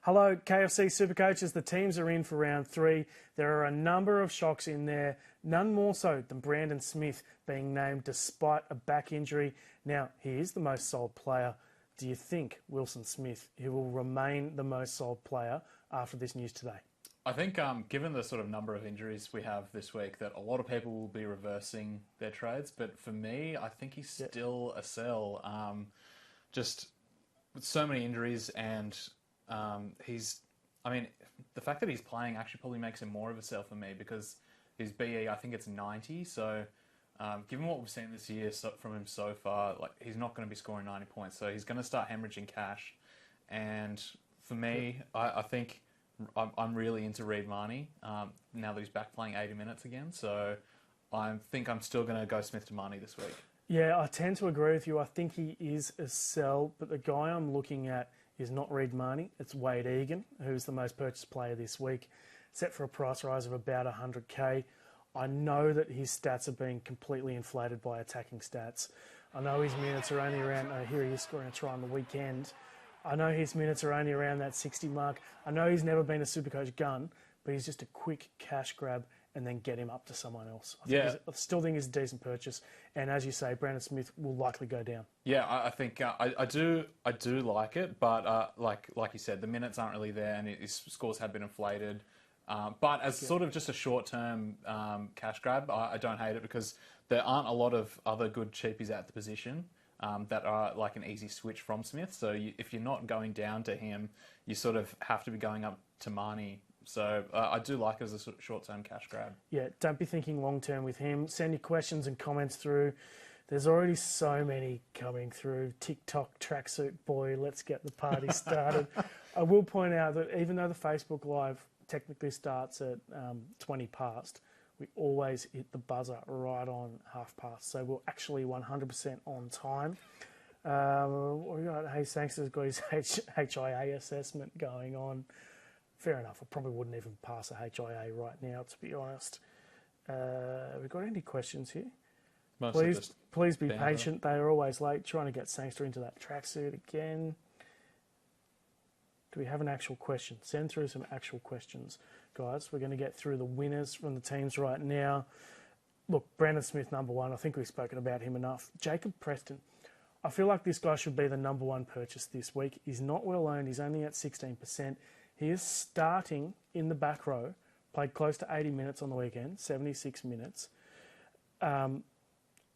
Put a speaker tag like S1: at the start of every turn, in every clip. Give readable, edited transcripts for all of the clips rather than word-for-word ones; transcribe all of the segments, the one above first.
S1: Hello, KFC SuperCoaches. The teams are in for round 3. There are a number of shocks in there, none more so than Brandon Smith being named despite a back injury. Now, he is the most sold player. Do you think Wilson Smith, who will remain the most sold player after this news today?
S2: I think given the sort of number of injuries we have this week, that a lot of people will be reversing their trades. But for me, I think he's still a sell. Just with so many injuries and the fact that he's playing actually probably makes him more of a sell for me because his BE, I think it's 90. So given what we've seen this year from him so far, like he's not going to be scoring 90 points. So he's going to start hemorrhaging cash. And for me, I think I'm really into Reid Marnie now that he's back playing 80 minutes again. So I think I'm still going to go Smith to Marnie this week.
S1: Yeah, I tend to agree with you. I think he is a sell, but the guy I'm looking at is not Reid Marnie. It's Wade Egan, who's the most purchased player this week, set for a price rise of about 100k. I know that his stats are being completely inflated by attacking stats. I know his minutes are only around, here he is scoring a try on the weekend. I know his minutes are only around that 60 mark. I know he's never been a SuperCoach gun, but he's just a quick cash grab and then get him up to someone else. I still think he's a decent purchase. And as you say, Brandon Smith will likely go down.
S2: Yeah, I think I do like it, but like you said, the minutes aren't really there and his scores have been inflated. But as sort of just a short-term cash grab, I don't hate it because there aren't a lot of other good cheapies at the position that are like an easy switch from Smith. So if you're not going down to him, you sort of have to be going up to Marnie. So I do like it as a short-term cash grab. Yeah,
S1: don't be thinking long-term with him. Send your questions and comments through. There's already so many coming through. TikTok, tracksuit boy, let's get the party started. I will point out that even though the Facebook Live technically starts at 20 past, we always hit the buzzer right on half past. So we're actually 100% on time. We got, hey, Sangster's got his HIA assessment going on. Fair enough. I probably wouldn't even pass a HIA right now, to be honest. We got any questions here? Please be patient. They are always late. Trying to get Sangster into that tracksuit again. Do we have an actual question? Send through some actual questions, guys. We're going to get through the winners from the teams right now. Look, Brandon Smith, number one. I think we've spoken about him enough. Jacob Preston. I feel like this guy should be the number one purchase this week. He's not well owned. He's only at 16%. He is starting in the back row, played close to 80 minutes on the weekend, 76 minutes.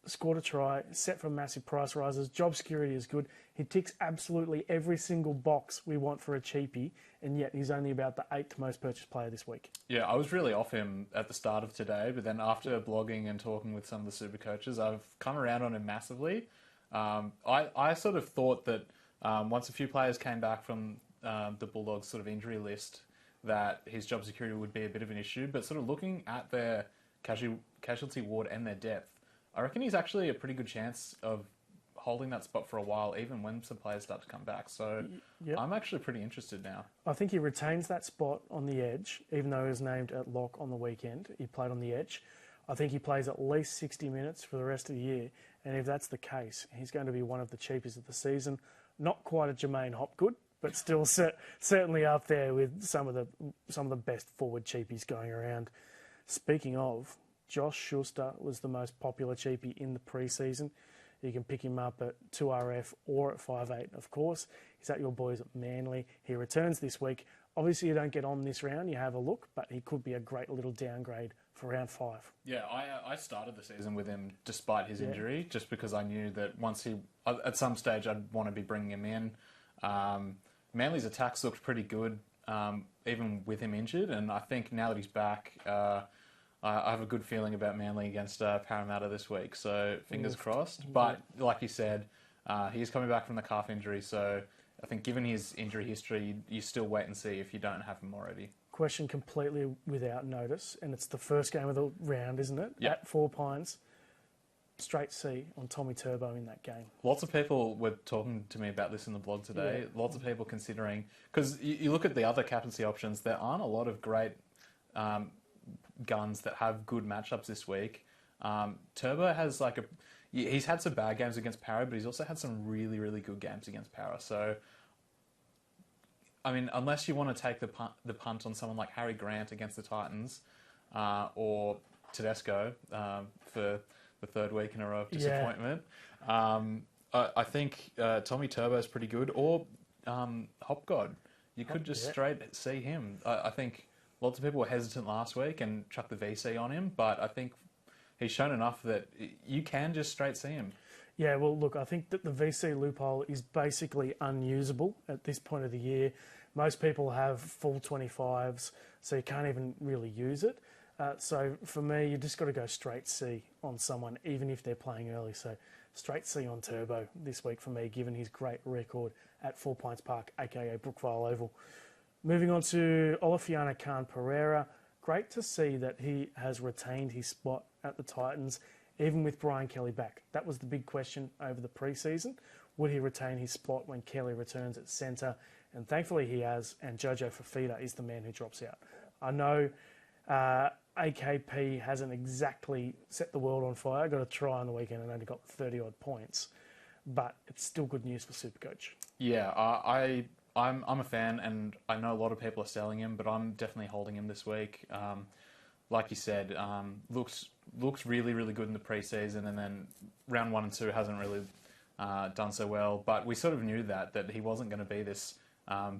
S1: Scored a try, set for massive price rises. Job security is good. He ticks absolutely every single box we want for a cheapie, and yet he's only about the 8th most purchased player this week.
S2: Yeah, I was really off him at the start of today, but then after blogging and talking with some of the super coaches, I've come around on him massively. I sort of thought that once a few players came back from the Bulldogs sort of injury list, that his job security would be a bit of an issue. But sort of looking at their casualty ward and their depth, I reckon he's actually a pretty good chance of holding that spot for a while, even when some players start to come back. So I'm actually pretty interested now.
S1: I think he retains that spot on the edge, even though he was named at lock on the weekend. He played on the edge. I think he plays at least 60 minutes for the rest of the year. And if that's the case, he's going to be one of the cheapest of the season. Not quite a Jermaine Hopgood, but still certainly up there with some of the best forward cheapies going around. Speaking of, Josh Schuster was the most popular cheapie in the preseason. You can pick him up at 2RF or at 5'8". Of course, he's at your boys at Manly. He returns this week. Obviously, you don't get on this round. You have a look, but he could be a great little downgrade for round 5.
S2: Yeah, I started the season with him despite his injury, just because I knew that at some stage, I'd want to be bringing him in. Manly's attacks looked pretty good, even with him injured, and I think now that he's back, I have a good feeling about Manly against Parramatta this week, so fingers crossed. But like you said, he is coming back from the calf injury, so I think given his injury history, you still wait and see if you don't have him already.
S1: Question completely without notice, and it's the first game of the round, isn't it?
S2: Yep.
S1: At 4 Pines. Straight C on Tommy Turbo in that game.
S2: Lots of people were talking to me about this in the blog today. Yeah. Lots of people considering, because you look at the other captaincy options, there aren't a lot of great guns that have good matchups this week. Turbo has he's had some bad games against Para, but he's also had some really, really good games against Para. So I mean, unless you want to take the punt on someone like Harry Grant against the Titans, or Tedesco for the third week in a row of disappointment. I think Tommy Turbo is pretty good, or Hopgod. You could just straight see him. I think lots of people were hesitant last week and chucked the VC on him, but I think he's shown enough that you can just straight see him.
S1: Yeah, well, look, I think that the VC loophole is basically unusable at this point of the year. Most people have full 25s, so you can't even really use it. So for me, you just got to go straight C on someone, even if they're playing early. So straight C on Turbo this week for me, given his great record at 4 Points Park, aka Brookvale Oval. Moving on to Olafiana Khan-Pereira. Great to see that he has retained his spot at the Titans, even with Brian Kelly back. That was the big question over the preseason. Would he retain his spot when Kelly returns at centre? And thankfully he has, and Jojo Fafita is the man who drops out. I know AKP hasn't exactly set the world on fire. Got a try on the weekend and only got 30-odd points. But it's still good news for SuperCoach.
S2: Yeah, I'm a fan, and I know a lot of people are selling him, but I'm definitely holding him this week. Like you said, looks really, really good in the preseason, and then round 1 and 2 hasn't really done so well. But we sort of knew that he wasn't going to be this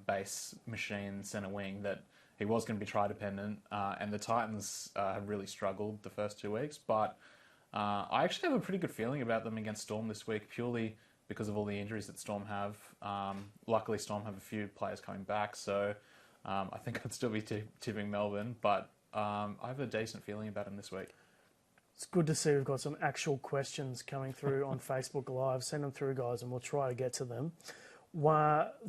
S2: base machine centre wing, that he was going to be try-dependent, and the Titans have really struggled the first 2 weeks. But I actually have a pretty good feeling about them against Storm this week, purely because of all the injuries that Storm have. Luckily, Storm have a few players coming back, so I think I'd still be tipping Melbourne, but I have a decent feeling about him this week.
S1: It's good to see we've got some actual questions coming through on Facebook Live. Send them through, guys, and we'll try to get to them.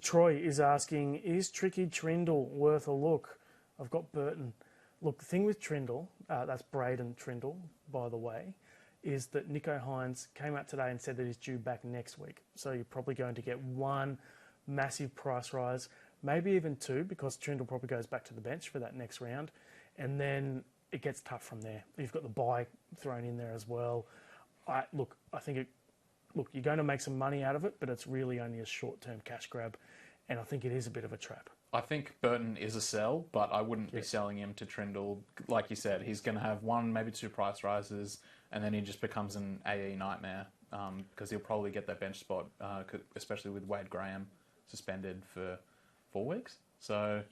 S1: Troy is asking, is Tricky Trindle worth a look? I've got Burton. Look, the thing with Trindle, that's Braden Trindle, by the way, is that Nico Hines came out today and said that he's due back next week. So you're probably going to get one massive price rise, maybe even two, because Trindle probably goes back to the bench for that next round. And then it gets tough from there. You've got the bye thrown in there as well. I think you're going to make some money out of it, but it's really only a short-term cash grab. And I think it is a bit of a trap. I
S2: think Burton is a sell, but I wouldn't be selling him to Trindle. Like you said, he's going to have one, maybe two price rises, and then he just becomes an AE nightmare because he'll probably get that bench spot, especially with Wade Graham suspended for 4 weeks. So,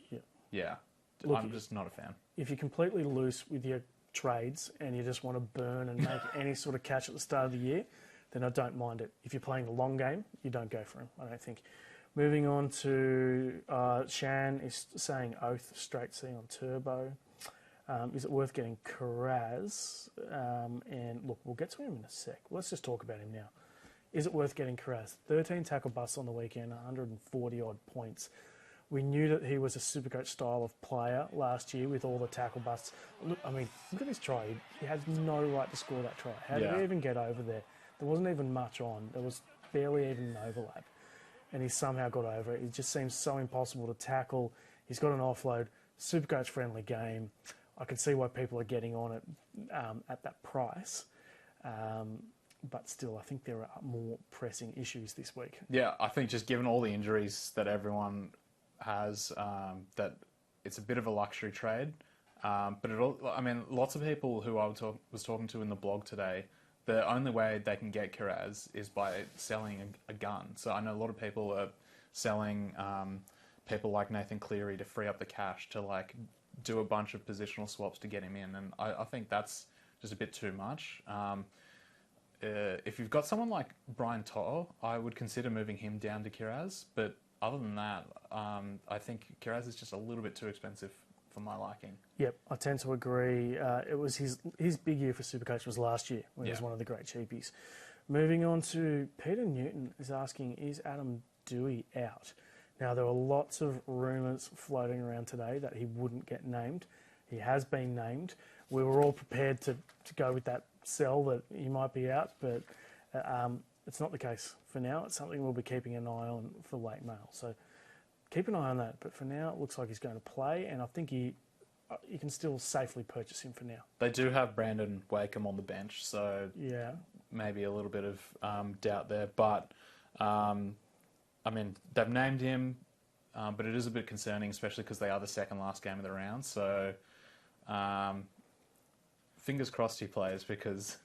S2: yeah. Look, I'm just not a fan.
S1: If you're completely loose with your trades and you just want to burn and make any sort of cash at the start of the year, then I don't mind it. If you're playing a long game, you don't go for him, I don't think. Moving on to Shan is saying Oath, straight C on Turbo. Is it worth getting Koraz? And look, we'll get to him in a sec. Let's just talk about him now. Is it worth getting Koraz? 13 tackle busts on the weekend, 140-odd points. We knew that he was a Supercoach style of player last year with all the tackle busts. Look at his try. He had no right to score that try. How did he even get over there? There wasn't even much on. There was barely even an overlap. And he somehow got over it. It just seems so impossible to tackle. He's got an offload, Supercoach-friendly game. I can see why people are getting on it at that price. But still, I think there are more pressing issues this week.
S2: Yeah, I think just given all the injuries that everyone has, that it's a bit of a luxury trade. But lots of people who I was talking to in the blog today, the only way they can get Koraz is by selling a gun. So I know a lot of people are selling people like Nathan Cleary to free up the cash to do a bunch of positional swaps to get him in. And I think that's just a bit too much. If you've got someone like Brian To'o, I would consider moving him down to Koraz. But other than that, I think Koraz is just a little bit too expensive for my liking.
S1: Yep, I tend to agree. It was his big year for Supercoach was last year when he was one of the great cheapies. Moving on to Peter Newton is asking, is Adam Doueihi out? Now, there were lots of rumours floating around today that he wouldn't get named. He has been named. We were all prepared to go with that sell that he might be out, but it's not the case for now. It's something we'll be keeping an eye on for late mail. So keep an eye on that. But for now, it looks like he's going to play, and I think you can still safely purchase him for now.
S2: They do have Brandon Wakeham on the bench, so maybe a little bit of doubt there. But, they've named him. but it is a bit concerning, especially because they are the second last game of the round. So fingers crossed he plays, because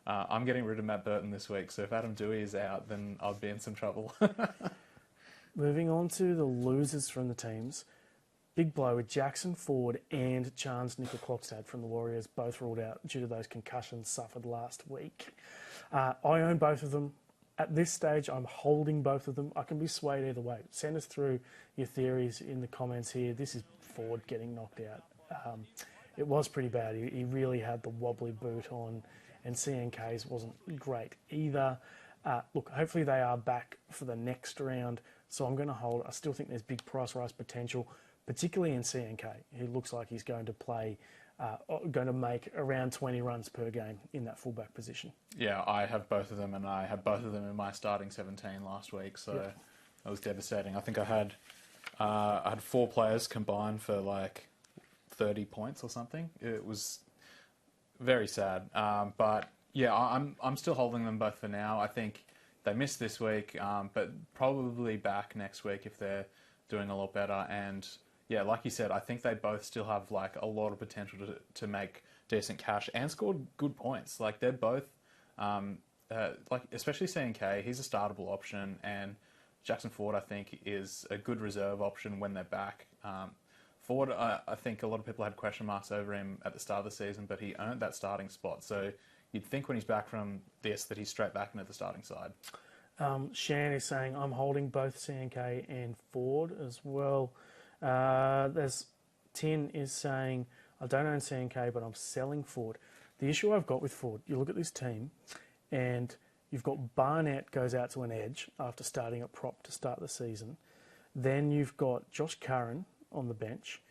S2: I'm getting rid of Matt Burton this week. So if Adam Doueihi is out, then I'll be in some trouble.
S1: Moving on to the losers from the teams. Big blow with Jackson Ford and Chance Nickel-Klokstad from the Warriors, both ruled out due to those concussions suffered last week. I own both of them. At this stage, I'm holding both of them. I can be swayed either way. Send us through your theories in the comments here. This is Ford getting knocked out. It was pretty bad. He really had the wobbly boot on, and CNK's wasn't great either. Look, hopefully they are back for the next round, so I'm going to hold. I still think there's big price rise potential, particularly in CNK. He looks like he's going to play, going to make around 20 runs per game in that fullback position.
S2: Yeah, I have both of them, and I had both of them in my starting 17 last week, so that was devastating. I think I had 4 players combined for like 30 points or something. It was very sad, but yeah, I'm still holding them both for now. I think they missed this week, but probably back next week if they're doing a lot better. And yeah, like you said, I think they both still have like a lot of potential to make decent cash and score good points. Like they're both, like especially CNK, he's a startable option, and Jackson Ford I think is a good reserve option when they're back. Ford, I think a lot of people had question marks over him at the start of the season, but he earned that starting spot. So you'd think when he's back from this that he's straight back into the starting side.
S1: Shan is saying, I'm holding both CNK and Ford as well. There's Tin is saying, I don't own CNK, but I'm selling Ford. The issue I've got with Ford, you look at this team, and you've got Barnett goes out to an edge after starting at prop to start the season. Then you've got Josh Curran on the bench,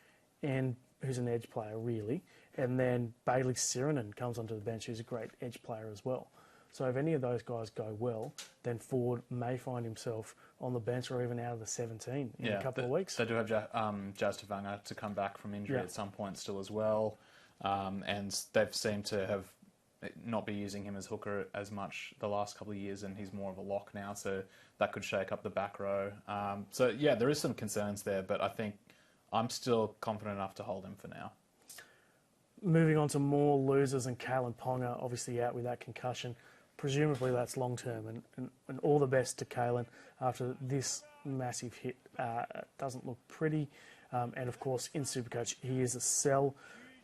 S1: and who's an edge player, really. And then Bailey Sirinen comes onto the bench, who's a great edge player as well. So if any of those guys go well, then Ford may find himself on the bench or even out of the 17 in a couple of weeks.
S2: They do have Jazz Tavanga to come back from injury at some point still as well. And they've seemed to have not be using him as hooker as much the last couple of years, and he's more of a lock now, so that could shake up the back row. So yeah, there is some concerns there, but I think I'm still confident enough to hold him for now.
S1: Moving on to more losers, and Kalen Ponga obviously out with that concussion. Presumably that's long-term, and all the best to Kalen after this massive hit. Doesn't look pretty. And of course, in SuperCoach, he is a sell.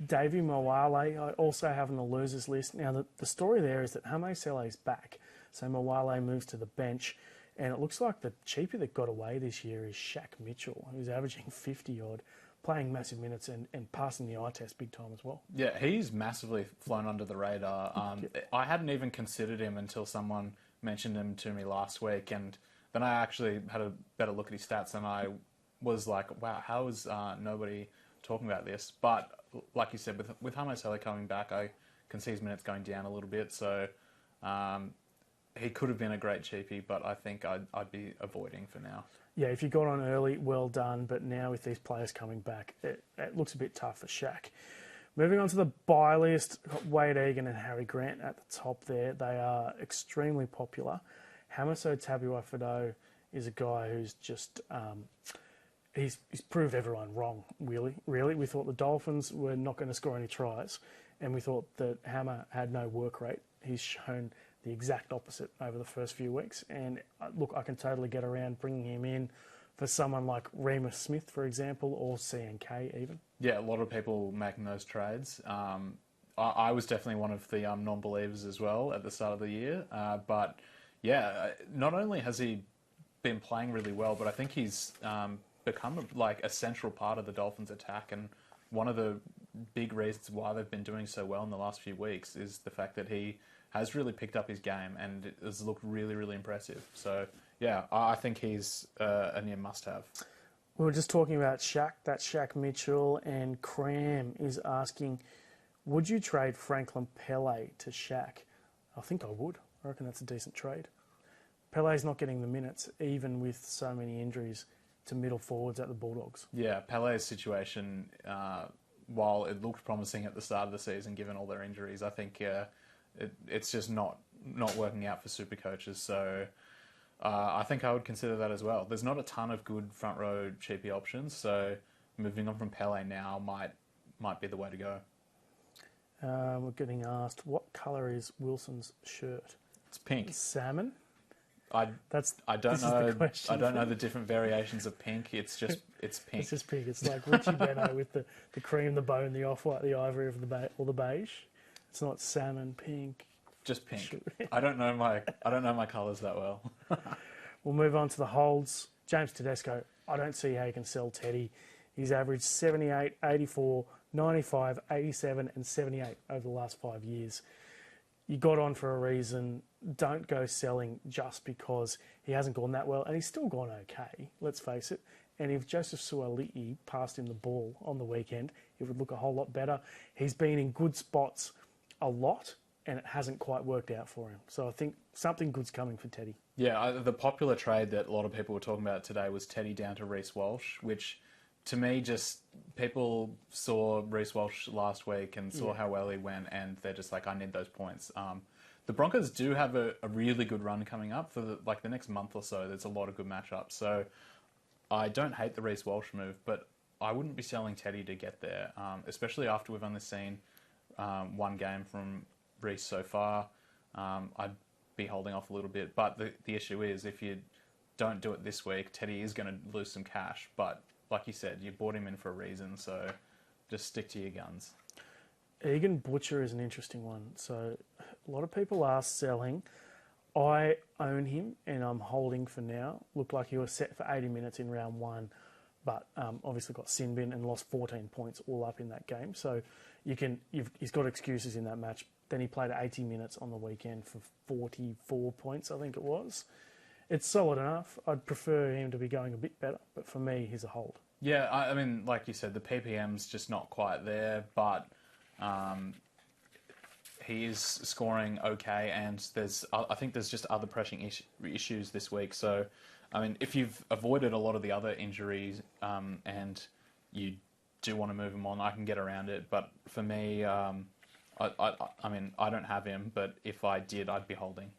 S1: Davey Mawale, I also have on the losers list. Now, the story there is that Hame Sele is back. So Mawale moves to the bench. And it looks like the cheapie that got away this year is Shaq Mitchell, who's averaging 50-odd, playing massive minutes and passing the eye test big time as well.
S2: Yeah, he's massively flown under the radar. I hadn't even considered him until someone mentioned him to me last week, and then I actually had a better look at his stats, and I was like, wow, how is nobody talking about this? But like you said, with Hame Sele coming back, I can see his minutes going down a little bit, so he could have been a great cheapie, but I think I'd be avoiding for now.
S1: Yeah, if you got on early, well done. But now with these players coming back, it looks a bit tough for Shaq. Moving on to the buy list, Wade Egan and Harry Grant at the top there. They are extremely popular. Hamiso Tabuai-Fidow is a guy who's just... he's proved everyone wrong, really. We thought the Dolphins were not going to score any tries, and we thought that Hammer had no work rate. He's shown the exact opposite over the first few weeks. And look, I can totally get around bringing him in for someone like Remus Smith, for example, or CNK even. Yeah,
S2: a lot of people making those trades. I was definitely one of the non-believers as well at the start of the year. But yeah, not only has he been playing really well, but I think he's become like a central part of the Dolphins' attack. And one of the big reasons why they've been doing so well in the last few weeks is the fact that he has really picked up his game and it has looked really, really impressive. So, yeah, I think he's a near must-have.
S1: We were just talking about Shaq, that's Shaq Mitchell, and Cram is asking, would you trade Franklin Pele to Shaq? I think I would. I reckon that's a decent trade. Pele's not getting the minutes, even with so many injuries to middle forwards at the Bulldogs.
S2: Yeah, Pele's situation, while it looked promising at the start of the season, given all their injuries, I think... it's just not working out for super coaches. So I think I would consider that as well. There's not a ton of good front row cheapie options, so moving on from Pele now might be the way to go.
S1: We're getting asked, what colour is Wilson's shirt?
S2: It's pink.
S1: Salmon?
S2: I don't know.
S1: question.
S2: I don't know the different variations of pink. It's pink.
S1: It's just pink. It's like Richie Beno with the cream, the bone, the off-white, the ivory, of or the beige. It's not salmon, pink.
S2: Just pink. I don't know my colours that well.
S1: We'll move on to the holds. James Tedesco. I don't see how you can sell Teddy. He's averaged 78, 84, 95, 87 and 78 over the last 5 years. You got on for a reason. Don't go selling just because he hasn't gone that well. And he's still gone okay, let's face it. And if Joseph Suaalii passed him the ball on the weekend, it would look a whole lot better. He's been in good spots a lot, and it hasn't quite worked out for him. So I think something good's coming for Teddy.
S2: Yeah, the popular trade that a lot of people were talking about today was Teddy down to Reece Walsh, which to me just people saw Reece Walsh last week and saw how well he went, and they're just like, I need those points. The Broncos do have a really good run coming up for the next month or so. There's a lot of good matchups. So I don't hate the Reece Walsh move, but I wouldn't be selling Teddy to get there, especially after we've only seen one game from Reece so far. I'd be holding off a little bit. But the issue is, if you don't do it this week, Teddy is going to lose some cash. But like you said, you bought him in for a reason, so just stick to your guns.
S1: Egan Butcher is an interesting one. So a lot of people are selling. I own him and I'm holding for now. Looked like he was set for 80 minutes in round one, but obviously got sin bin and lost 14 points all up in that game. So he's got excuses in that match. Then he played 80 minutes on the weekend for 44 points, I think it was. It's solid enough. I'd prefer him to be going a bit better, but for me, he's a hold.
S2: Yeah, I mean, like you said, the PPM's just not quite there, but he is scoring okay, and I think there's just other pressing issues this week. So, I mean, if you've avoided a lot of the other injuries and you do want to move him on, I can get around it. But for me, I mean, I don't have him, but if I did, I'd be holding.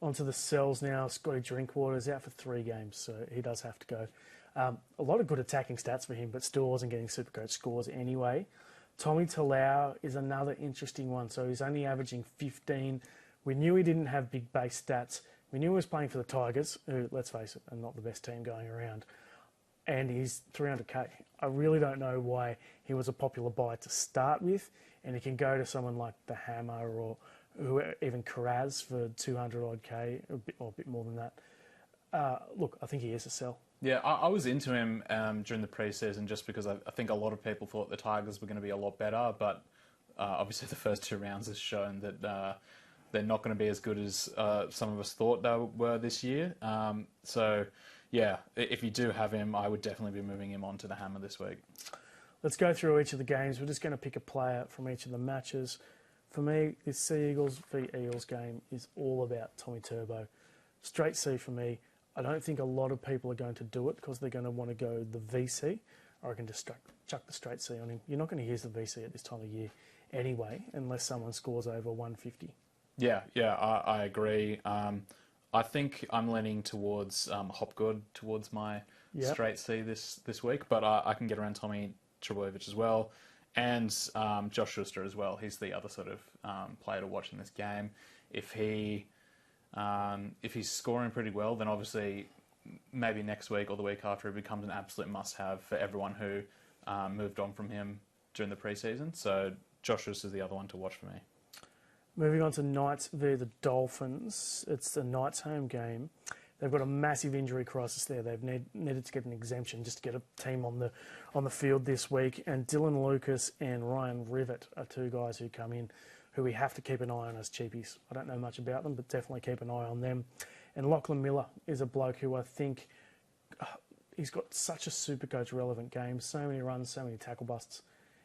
S1: Onto the sells now. Scotty Drinkwater's out for 3 games, so he does have to go. A lot of good attacking stats for him, but still wasn't getting SuperCoach scores anyway. Tommy Talau is another interesting one. So he's only averaging 15. We knew he didn't have big base stats. We knew he was playing for the Tigers, who, let's face it, are not the best team going around. And he's 300k. I really don't know why he was a popular buy to start with. And he can go to someone like the Hammer or even Koraz for 200 odd K, or a bit more than that. Look, I think he is a sell.
S2: Yeah, I was into him during the preseason just because I think a lot of people thought the Tigers were going to be a lot better, but obviously the first 2 rounds has shown that they're not going to be as good as some of us thought they were this year. So, yeah, if you do have him, I would definitely be moving him on to the Hammer this week.
S1: Let's go through each of the games. We're just going to pick a player from each of the matches. For me, this Sea Eagles v Eels game is all about Tommy Turbo. Straight C for me. I don't think a lot of people are going to do it because they're going to want to go the VC, or I can just chuck the straight C on him. You're not going to use the VC at this time of year anyway, unless someone scores over 150.
S2: Yeah, I agree. I think I'm leaning towards Hopgood towards my straight C this week, but I can get around Tommy Trbojevic as well, and Josh Schuster as well. He's the other sort of player to watch in this game. If he's scoring pretty well, then obviously maybe next week or the week after it becomes an absolute must-have for everyone who moved on from him during the preseason. So Josh Schuster is the other one to watch for me.
S1: Moving on to Knights v the Dolphins. It's the Knights home game. They've got a massive injury crisis there. They've needed to get an exemption just to get a team on the field this week. And Dylan Lucas and Ryan Rivett are 2 guys who come in who we have to keep an eye on as cheapies. I don't know much about them, but definitely keep an eye on them. And Lachlan Miller is a bloke who I think he's got such a SuperCoach relevant game, so many runs, so many tackle busts.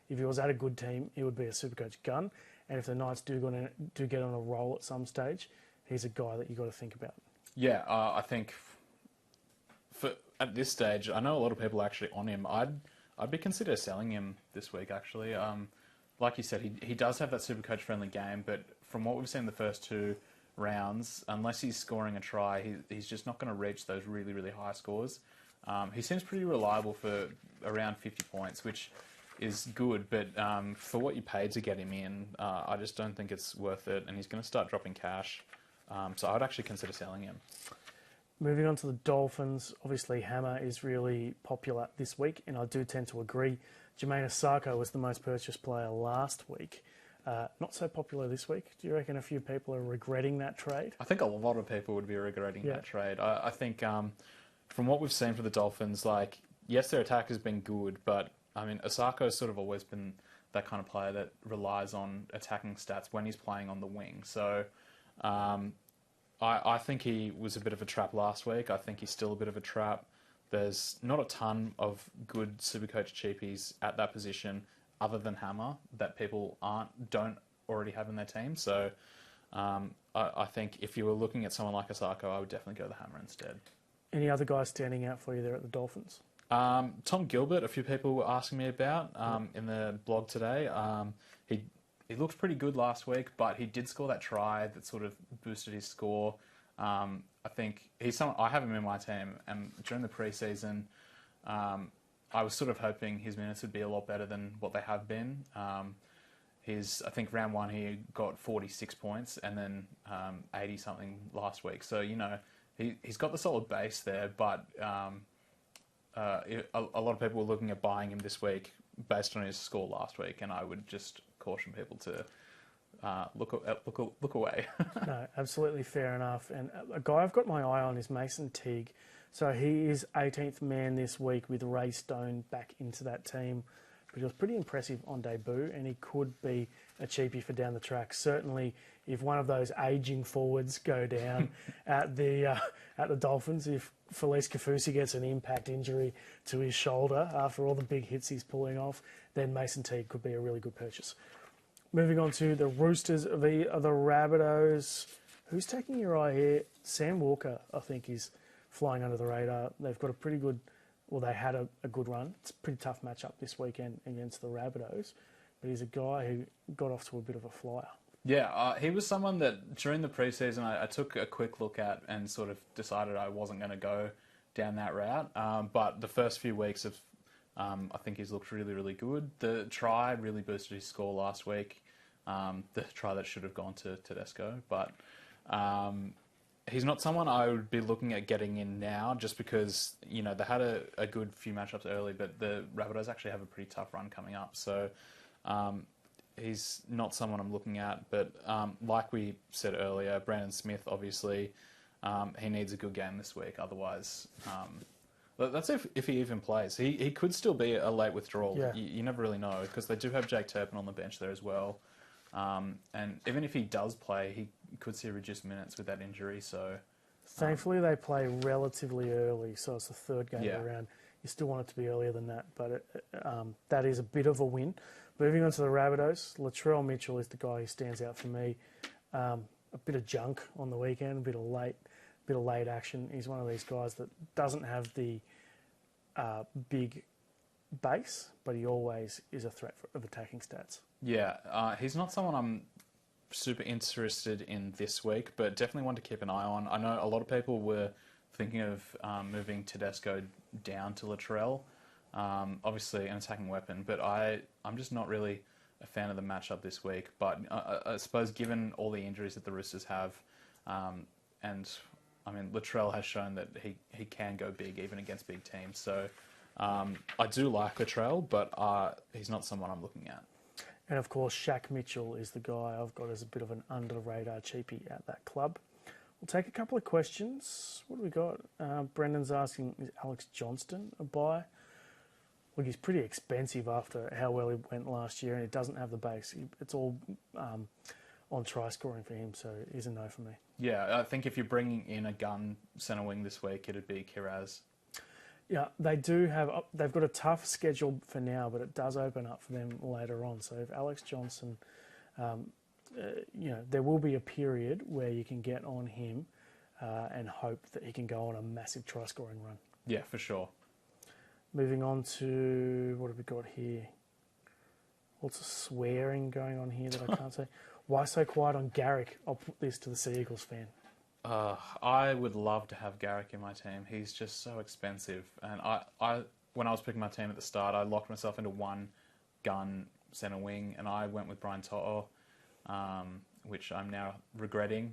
S1: If he was at a good team, he would be a SuperCoach gun. And if the Knights do get on a roll at some stage, he's a guy that you've got to think about. Yeah,
S2: I think at this stage, I know a lot of people are actually on him. I'd be consider selling him this week, actually. Like you said, he does have that SuperCoach friendly game, but from what we've seen the first 2 rounds, unless he's scoring a try, he's just not going to reach those really, really high scores. He seems pretty reliable for around 50 points, which is good, but for what you paid to get him in, I just don't think it's worth it, and he's going to start dropping cash. So I would actually consider selling him.
S1: Moving on to the Dolphins, obviously Hammer is really popular this week, and I do tend to agree. Jermaine Osako was the most purchased player last week. Not so popular this week. Do you reckon a few people are regretting that trade?
S2: I think a lot of people would be regretting that trade. I think from what we've seen for the Dolphins, like, yes, their attack has been good, but I mean, Osako has sort of always been that kind of player that relies on attacking stats when he's playing on the wing. So I think he was a bit of a trap last week. I think he's still a bit of a trap. There's not a ton of good Supercoach cheapies at that position other than Hammer that people don't already have in their team. So I think if you were looking at someone like Osako, I would definitely go the Hammer instead.
S1: Any other guys standing out for you there at the Dolphins?
S2: Tom Gilbert, a few people were asking me about in the blog today. He looked pretty good last week, but he did score that try that sort of boosted his score. I think I have him in my team, and during the preseason, I was sort of hoping his minutes would be a lot better than what they have been. I think round one he got 46 points, and then 80 something last week. So he's got the solid base there, but a lot of people were looking at buying him this week based on his score last week, and I would just caution people to look away.
S1: No, absolutely fair enough. And a guy I've got my eye on is Mason Teague. So he is 18th man this week with Ray Stone back into that team. But he was pretty impressive on debut, and he could be a cheapie for down the track. Certainly, if one of those ageing forwards go down at the Dolphins, if Felice Kafusi gets an impact injury to his shoulder after all the big hits he's pulling off, then Mason Teague could be a really good purchase. Moving on to the Roosters v the Rabbitohs. Who's taking your eye here? Sam Walker, I think, is flying under the radar. They've got a pretty good... Well, they had a good run. It's a pretty tough matchup this weekend against the Rabbitohs. But he's a guy who got off to a bit of a flyer.
S2: Yeah, he was someone that during the preseason I took a quick look at and sort of decided I wasn't going to go down that route. But the first few weeks of... I think he's looked really, really good. The try really boosted his score last week. The try that should have gone to Tedesco. But he's not someone I would be looking at getting in now just because, they had a good few matchups early, but the Rabbitohs actually have a pretty tough run coming up. So he's not someone I'm looking at. But like we said earlier, Brandon Smith, obviously, he needs a good game this week. Otherwise... that's if he even plays. He could still be a late withdrawal.
S1: Yeah.
S2: You never really know because they do have Jake Turpin on the bench there as well. And even if he does play, he could see reduced minutes with that injury. So
S1: thankfully, they play relatively early, so it's the third game around. You still want it to be earlier than that, but that is a bit of a win. Moving on to the Rabbitohs, Latrell Mitchell is the guy who stands out for me. A bit of junk on the weekend, a bit of late action. He's one of these guys that doesn't have the big base, but he always is a threat of attacking stats.
S2: Yeah, he's not someone I'm super interested in this week, but definitely one to keep an eye on. I know a lot of people were thinking of moving Tedesco down to Latrell. Obviously an attacking weapon, but I'm just not really a fan of the matchup this week. But I suppose given all the injuries that the Roosters have, and I mean, Latrell has shown that he can go big even against big teams. So I do like Latrell, but he's not someone I'm looking at.
S1: And of course, Shaq Mitchell is the guy I've got as a bit of an under-the-radar cheapie at that club. We'll take a couple of questions. What do we got? Brendan's asking, is Alex Johnston a buy? Look, he's pretty expensive after how well he went last year, and he doesn't have the base. It's all on try scoring for him, so he's a no for me.
S2: Yeah, I think if you're bringing in a gun centre wing this week, it'd be Koraz.
S1: Yeah, they've got a tough schedule for now, but it does open up for them later on. So if Alex Johnson, there will be a period where you can get on him and hope that he can go on a massive try-scoring run.
S2: Yeah, for sure.
S1: Moving on to, what have we got here? Lots of swearing going on here that I can't say. Why so quiet on Garrick? I'll put this to the Sea Eagles fan.
S2: I would love to have Garrick in my team. He's just so expensive. And I when I was picking my team at the start, I locked myself into one gun centre wing, and I went with Brian To'o, which I'm now regretting.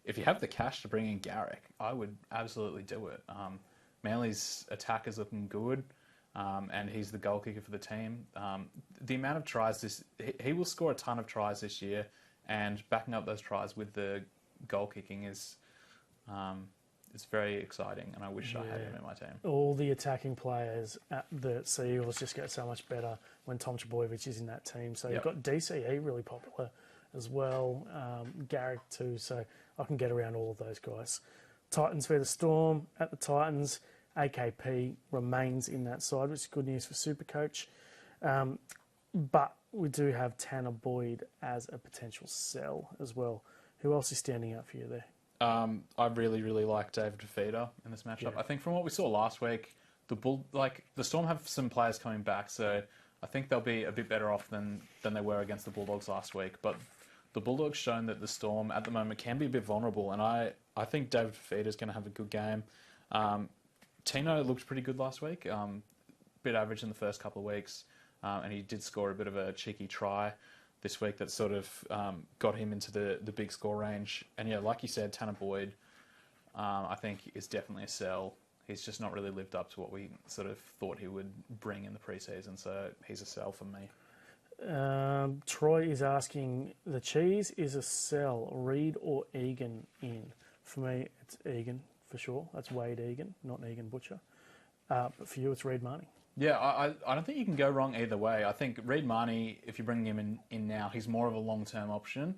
S2: If you have the cash to bring in Garrick, I would absolutely do it. Manly's attack is looking good, and he's the goal kicker for the team. The amount of tries he will score a ton of tries this year, and backing up those tries with the goal kicking is very exciting, and I wish I had him in my team.
S1: All the attacking players at the Sea Eagles just get so much better when Tom Trbojevic is in that team. So you've got DCE really popular as well, Garrick too, so I can get around all of those guys. Titans v the Storm at the Titans. AKP remains in that side, which is good news for SuperCoach. But we do have Tanner Boyd as a potential sell as well. Who else is standing out for you there?
S2: I really, really like David Fifita in this matchup. I think from what we saw last week, the Storm have some players coming back, so I think they'll be a bit better off than they were against the Bulldogs last week. But the Bulldogs shown that the Storm at the moment can be a bit vulnerable, and I think David Fifita is going to have a good game. Tino looked pretty good last week, bit average in the first couple of weeks, and he did score a bit of a cheeky try this week that sort of got him into the big score range. And yeah, like you said, Tanner Boyd, I think is definitely a sell. He's just not really lived up to what we sort of thought he would bring in the preseason, so he's a sell for me.
S1: Troy is asking, the cheese is a sell, Reed or Egan in? For me, it's Egan for sure. That's Wade Egan, not Egan Butcher. But for you, it's Reed Marnie.
S2: Yeah, I don't think you can go wrong either way. I think Reed Marnie, if you're bringing him in now, he's more of a long-term option,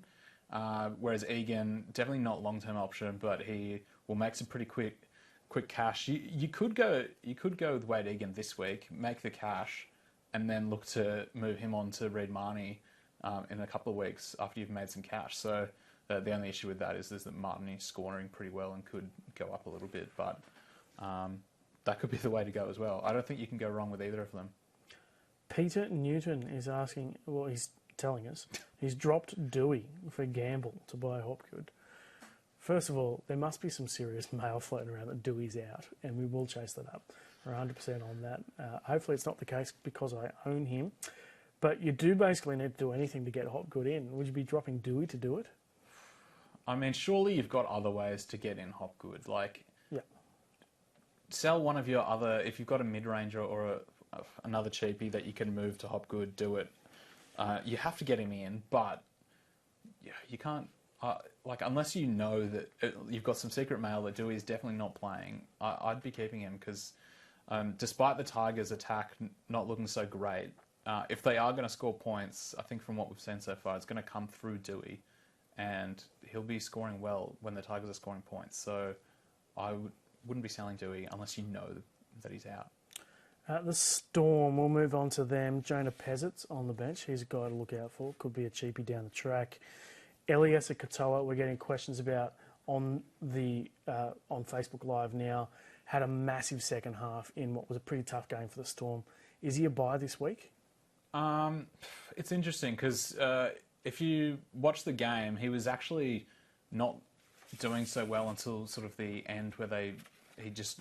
S2: whereas Egan, definitely not long-term option, but he will make some pretty quick cash. You could go with Wade Egan this week, make the cash, and then look to move him on to Reed Marnie in a couple of weeks after you've made some cash. So the only issue with that is that Marnie's scoring pretty well and could go up a little bit, but that could be the way to go as well. I don't think you can go wrong with either of them.
S1: Peter Newton is asking, well, he's telling us, he's dropped Doueihi for Gamble to buy Hopgood. First of all, there must be some serious mail floating around that Doueihi's out, and we will chase that up. We're 100% on that. Hopefully it's not the case because I own him. But you do basically need to do anything to get Hopgood in. Would you be dropping Doueihi to do it?
S2: I mean, surely you've got other ways to get in Hopgood. Like, sell one of your other, if you've got a mid-ranger or another cheapie that you can move to Hopgood, do it. You have to get him in, but you can't, unless you know that you've got some secret mail that Doueihi's definitely not playing, I'd be keeping him because despite the Tigers' attack not looking so great, if they are going to score points, I think from what we've seen so far, it's going to come through Doueihi, and he'll be scoring well when the Tigers are scoring points. So I wouldn't be selling Doueihi unless you know that he's out.
S1: The Storm, we'll move on to them. Jonah Pezzit's on the bench. He's a guy to look out for. Could be a cheapie down the track. Eliesa Katoa, we're getting questions about on Facebook Live now. Had a massive second half in what was a pretty tough game for the Storm. Is he a buy this week?
S2: It's interesting because if you watch the game, he was actually not doing so well until sort of the end where he just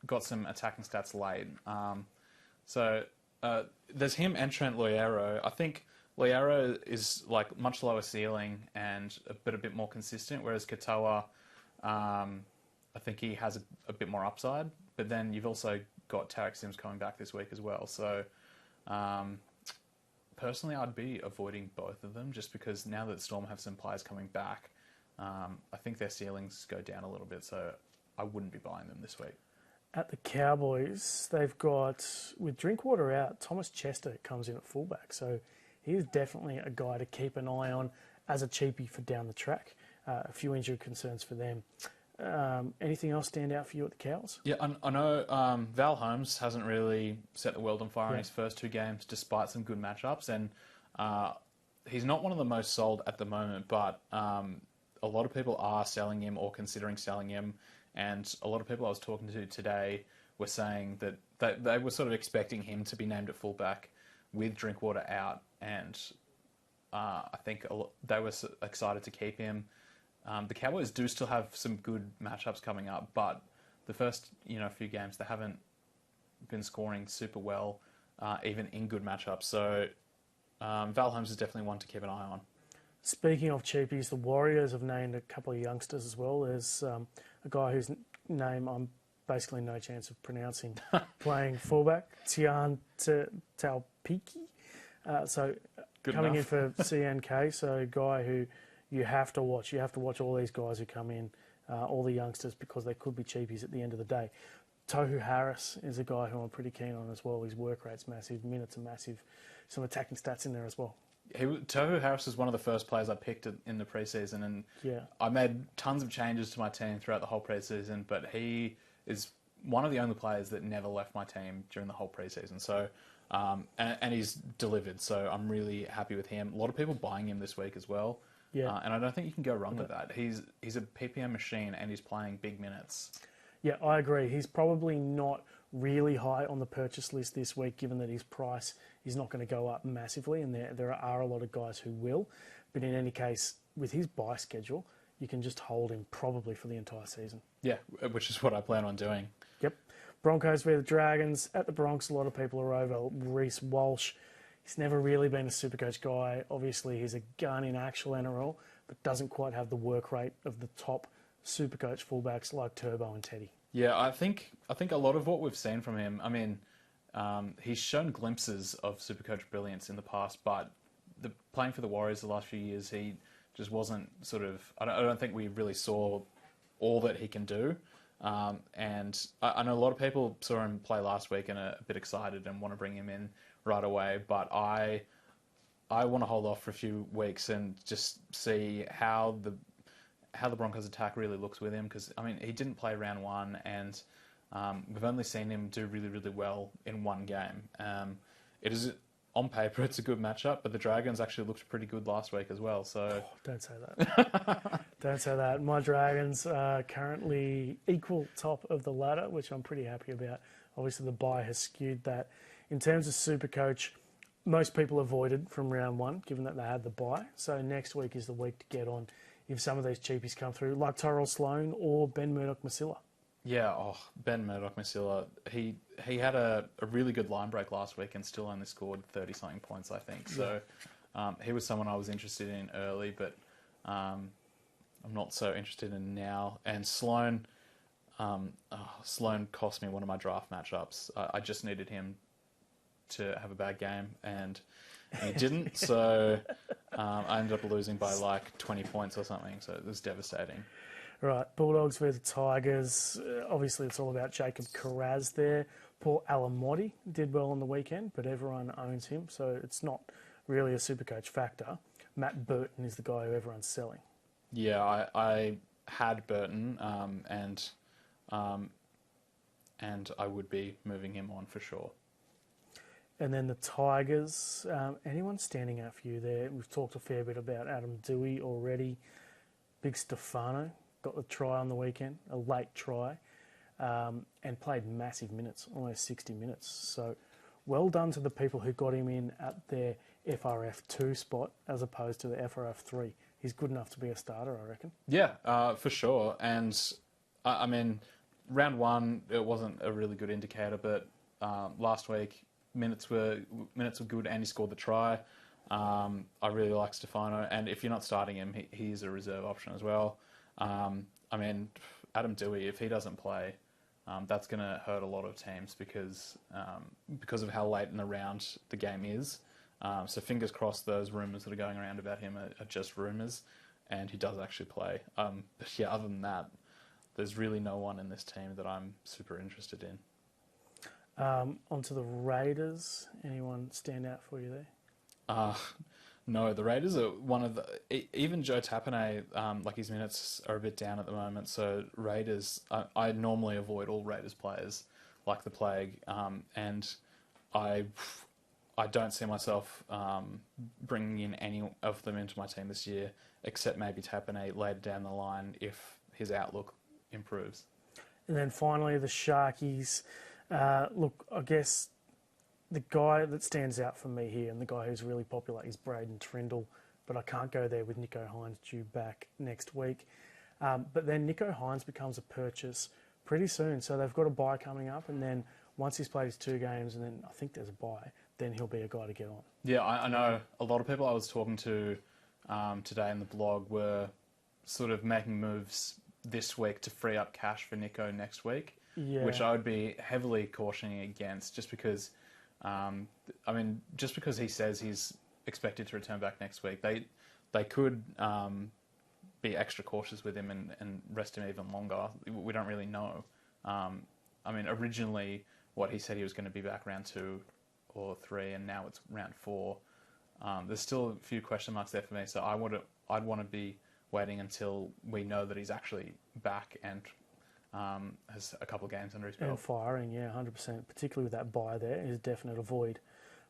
S2: got some attacking stats late. So there's him and Trent Loiero. I think Loiero is like much lower ceiling and a bit more consistent, whereas Katoa, I think he has a bit more upside. But then you've also got Tarek Sims coming back this week as well. So personally, I'd be avoiding both of them just because now that Storm have some players coming back, I think their ceilings go down a little bit, so I wouldn't be buying them this week.
S1: At the Cowboys, they've got, with Drinkwater out, Thomas Chester comes in at fullback, so he is definitely a guy to keep an eye on as a cheapie for down the track. A few injury concerns for them. Anything else stand out for you at the Cows?
S2: Yeah, I know Val Holmes hasn't really set the world on fire in his first two games, despite some good matchups, and he's not one of the most sold at the moment, but a lot of people are selling him or considering selling him, and a lot of people I was talking to today were saying that they were sort of expecting him to be named at fullback with Drinkwater out, and I think they were excited to keep him. The Cowboys do still have some good matchups coming up, but the first few games they haven't been scoring super well, even in good matchups. So Val Holmes is definitely one to keep an eye on.
S1: Speaking of cheapies, the Warriors have named a couple of youngsters as well. There's a guy whose name I'm basically no chance of pronouncing, playing fullback, Tian Taupiki. So
S2: Good
S1: coming
S2: enough.
S1: in for CNK, so a guy who you have to watch. You have to watch all these guys who come in, all the youngsters, because they could be cheapies at the end of the day. Tohu Harris is a guy who I'm pretty keen on as well. His work rate's massive, minutes are massive, some attacking stats in there as well.
S2: Tohu Harris was one of the first players I picked in the preseason, and I made tons of changes to my team throughout the whole preseason, but he is one of the only players that never left my team during the whole preseason. So, and he's delivered, so I'm really happy with him. A lot of people buying him this week as well, and I don't think you can go wrong with that. He's a PPM machine, and he's playing big minutes.
S1: Yeah, I agree. He's probably not really high on the purchase list this week, given that his price is not going to go up massively, and there are a lot of guys who will. But in any case, with his buy schedule, you can just hold him probably for the entire season.
S2: Yeah, which is what I plan on doing.
S1: Yep. Broncos v the Dragons. At the Bronx, a lot of people are over Reece Walsh. He's never really been a Supercoach guy. Obviously, he's a gun in actual NRL, but doesn't quite have the work rate of the top Supercoach fullbacks like Turbo and Teddy.
S2: Yeah, I think a lot of what we've seen from him, I mean, he's shown glimpses of Supercoach brilliance in the past, but playing for the Warriors the last few years, he just wasn't sort of... I don't think we really saw all that he can do. And I know a lot of people saw him play last week and are a bit excited and want to bring him in right away, but I want to hold off for a few weeks and just see how the Broncos attack really looks with him, because I mean he didn't play round one, and we've only seen him do really, really well in one game. It is, on paper, it's a good matchup, but the Dragons actually looked pretty good last week as well. So
S1: don't say that. Don't say that. My Dragons are currently equal top of the ladder, which I'm pretty happy about. Obviously, the bye has skewed that. In terms of Supercoach, most people avoided from round one, given that they had the bye. So next week is the week to get on if some of these cheapies come through, like Tyrell Sloan or Ben Murdoch-Masila.
S2: Yeah, Ben Murdoch-Masila, he had a really good line break last week and still only scored 30-something points, I think. So he was someone I was interested in early, but I'm not so interested in now. And Sloan cost me one of my draft matchups. I just needed him to have a bad game, and he didn't. So I ended up losing by like 20 points or something. So it was devastating.
S1: Right, Bulldogs v the Tigers. Obviously, it's all about Jacob Koraz there. Paul Alamotti did well on the weekend, but everyone owns him, so it's not really a Supercoach factor. Matt Burton is the guy who everyone's selling.
S2: Yeah, I had Burton, and I would be moving him on for sure.
S1: And then the Tigers. Anyone standing out for you there? We've talked a fair bit about Adam Doueihi already. Big Stefano got the try on the weekend, a late try, and played massive minutes, almost 60 minutes. So well done to the people who got him in at their FRF2 spot as opposed to the FRF3. He's good enough to be a starter, I reckon.
S2: Yeah, for sure. And I mean, round one, it wasn't a really good indicator, but last week, minutes were good, and he scored the try. I really like Stefano, and if you're not starting him, he's a reserve option as well. I mean, Adam Doueihi, if he doesn't play, that's going to hurt a lot of teams because of how late in the round the game is. So fingers crossed those rumours that are going around about him are just rumours, and he does actually play. But yeah, other than that, there's really no one in this team that I'm super interested in.
S1: Onto the Raiders. Anyone stand out for you there?
S2: No, the Raiders are one of the... Even Joe Tapine, like his minutes are a bit down at the moment, so Raiders... I normally avoid all Raiders players like the plague, and I don't see myself bringing in any of them into my team this year, except maybe Tapine later down the line if his outlook improves.
S1: And then finally, the Sharkies. Look, I guess the guy that stands out for me here and the guy who's really popular is Braden Trindle. but I can't go there with Nico Hines due back next week. But then Nico Hines becomes a purchase pretty soon. So they've got a bye coming up, and then once he's played his 2 games, and then I think there's a bye, then he'll be a guy to get on.
S2: Yeah, I know a lot of people I was talking to today in the blog were sort of making moves this week to free up cash for Nico next week, which I would be heavily cautioning against, just because, just because he says he's expected to return back next week, they could be extra cautious with him and rest him even longer. We don't really know. Originally what he said he was going to be back round 2 or 3, and now it's round 4. There's still a few question marks there for me, so I'd want to be waiting until we know that he's actually back and has a couple of games under his belt.
S1: And firing, 100%, particularly with that bye there, is a definite avoid.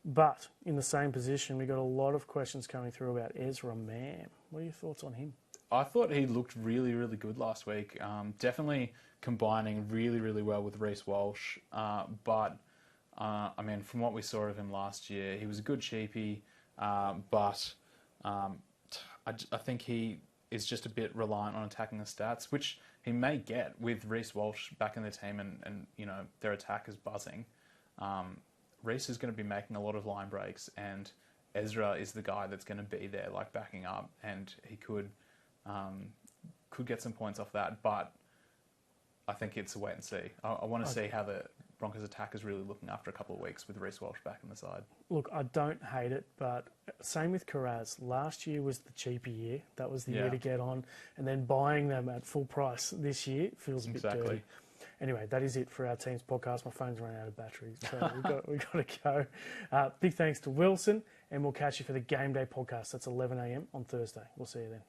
S1: But in the same position, we got a lot of questions coming through about Ezra Mam. What are your thoughts on him?
S2: I thought he looked really, really good last week. Definitely combining really, really well with Reece Walsh. But from what we saw of him last year, he was a good cheapie. But I think he is just a bit reliant on attacking the stats, which he may get with Reece Walsh back in the team and their attack is buzzing. Reece is going to be making a lot of line breaks, and Ezra is the guy that's going to be there, like backing up, and he could get some points off that. But I think it's a wait and see. I want to see how the Broncos attack is really looking after a couple of weeks with Reece Walsh back in the side.
S1: Look, I don't hate it, but same with Koraz. Last year was the cheapie year. That was the year to get on. And then buying them at full price this year feels a bit dirty. Anyway, that is it for our team's podcast. My phone's run out of battery, so we've got to go. Big thanks to Wilson, and we'll catch you for the Game Day podcast. That's 11 a.m. on Thursday. We'll see you then.